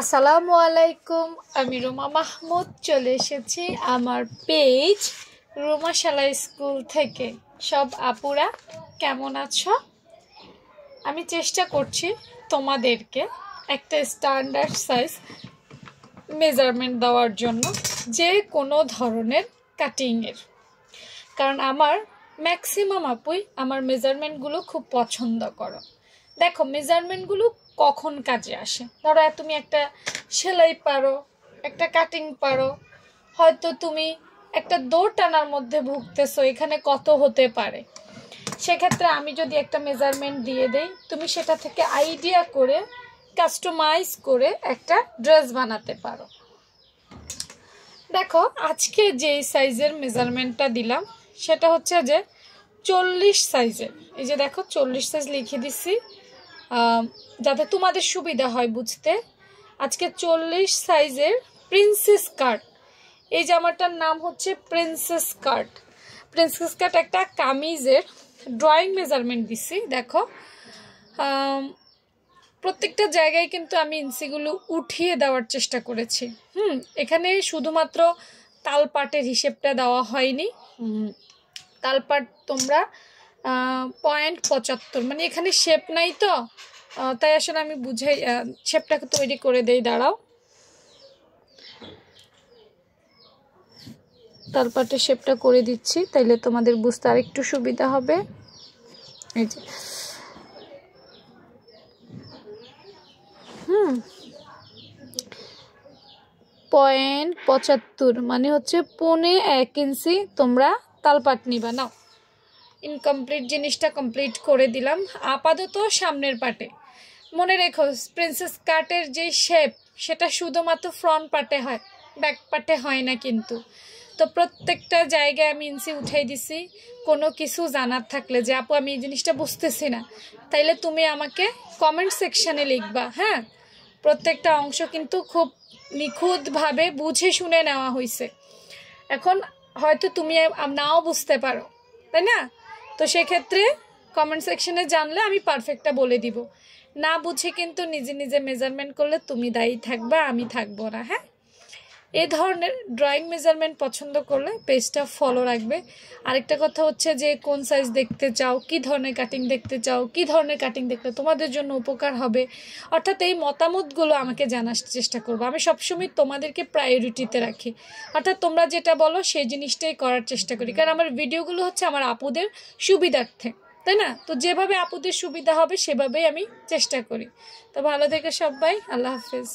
আসসালামু আলাইকুম। আমি রুমা মাহমুদ চলে এসেছি আমার পেজ রুমা শালা স্কুল থেকে। সব আপুরা কেমন আছো? আমি চেষ্টা করছি তোমাদেরকে একটা স্ট্যান্ডার্ড সাইজ মেজারমেন্ট দেওয়ার জন্য, যে কোনো ধরনের কাটিংয়ের। কারণ আমার ম্যাক্সিমাম আপুই আমার মেজারমেন্টগুলো খুব পছন্দ করো। দেখো মেজারমেন্টগুলো কখন কাজে আসে। ধরো তুমি একটা সেলাই পারো, একটা কাটিং পারো, হয়তো তুমি একটা দৌড় টানার মধ্যে ভুগতেছো, এখানে কত হতে পারে। সেক্ষেত্রে আমি যদি একটা মেজারমেন্ট দিয়ে দেই, তুমি সেটা থেকে আইডিয়া করে কাস্টমাইজ করে একটা ড্রেস বানাতে পারো। দেখো আজকে যেই সাইজের মেজারমেন্টটা দিলাম সেটা হচ্ছে যে 40 সাইজের। এই যে দেখো 40 সাইজ লিখে দিছি যাতে তোমাদের সুবিধা হয় বুঝতে। আজকে 40 সাইজের প্রিন্সেস কাট। এই জামাটার নাম হচ্ছে প্রিন্সেস কাট। প্রিন্সেস কাট একটা কামিজের ড্রয়িং মেজারমেন্ট দিছি। দেখো প্রত্যেকটা জায়গায় কিন্তু আমি ইঞ্চিগুলো উঠিয়ে দেওয়ার চেষ্টা করেছি। এখানে শুধুমাত্র তালপাটের হিসেবটা দেওয়া হয়নি। তালপাট তোমরা 0.75, মানে এখানে শেপ নাই তো, তাই আসলে আমি বুঝাই শেপটাকে তৈরি করে দেই। দাঁড়াও, তালপাটের শেপটা করে দিচ্ছি, তাইলে তোমাদের বুঝতে আর একটু সুবিধা হবে। এই যে 0.75 মানে হচ্ছে 1.25 ইঞ্চি তোমরা তালপাট নিবা। নাও, ইনকমপ্লিট জিনিসটা কমপ্লিট করে দিলাম। আপাতত সামনের পাটে মনে রেখো, প্রিন্সেস কাটের যে শেপ সেটা শুধুমাত্র ফ্রন্ট পার্টে হয়, ব্যাক পার্টে হয় না কিন্তু। তো প্রত্যেকটা জায়গায় আমি ইঞ্চি উঠাই দিছি। কোনো কিছু জানার থাকলে যে আপু আমি এই জিনিসটা বুঝতেছি না, তাইলে তুমি আমাকে কমেন্ট সেকশানে লিখবা। হ্যাঁ, প্রত্যেকটা অংশ কিন্তু খুব নিখুঁতভাবে বুঝে শুনে নেওয়া হয়েছে। এখন হয়তো তুমি নাও বুঝতে পারো, তাই না? তো সেক্ষেত্রে কমেন্ট সেকশনে জানলে আমি পারফেক্টটা বলে দিব। না বুঝে কিন্তু নিজে নিজে মেজারমেন্ট করলে তুমি দায়ী থাকবা, আমি থাকবো না। হ্যাঁ, এই ধরনের ড্রয়িং মেজারমেন্ট পছন্দ করলে পেজটা ফলো রাখবে। আরেকটা কথা হচ্ছে যে কোন সাইজ দেখতে চাও, কি ধরনের কাটিং দেখতে চাও, কি ধরনের কাটিং দেখলে তোমাদের জন্য উপকার হবে, অর্থাৎ এই মতামতগুলো আমাকে জানার চেষ্টা করবো। আমি সবসময় তোমাদেরকে প্রায়োরিটিতে রাখি, অর্থাৎ তোমরা যেটা বলো সেই জিনিসটাই করার চেষ্টা করি। কারণ আমার ভিডিওগুলো হচ্ছে আমার আপুদের সুবিধার্থে, তাই না? তো যেভাবে আপুদের সুবিধা হবে সেভাবেই আমি চেষ্টা করি। তো ভালো থেকে সবাই, আল্লাহ হাফেজ।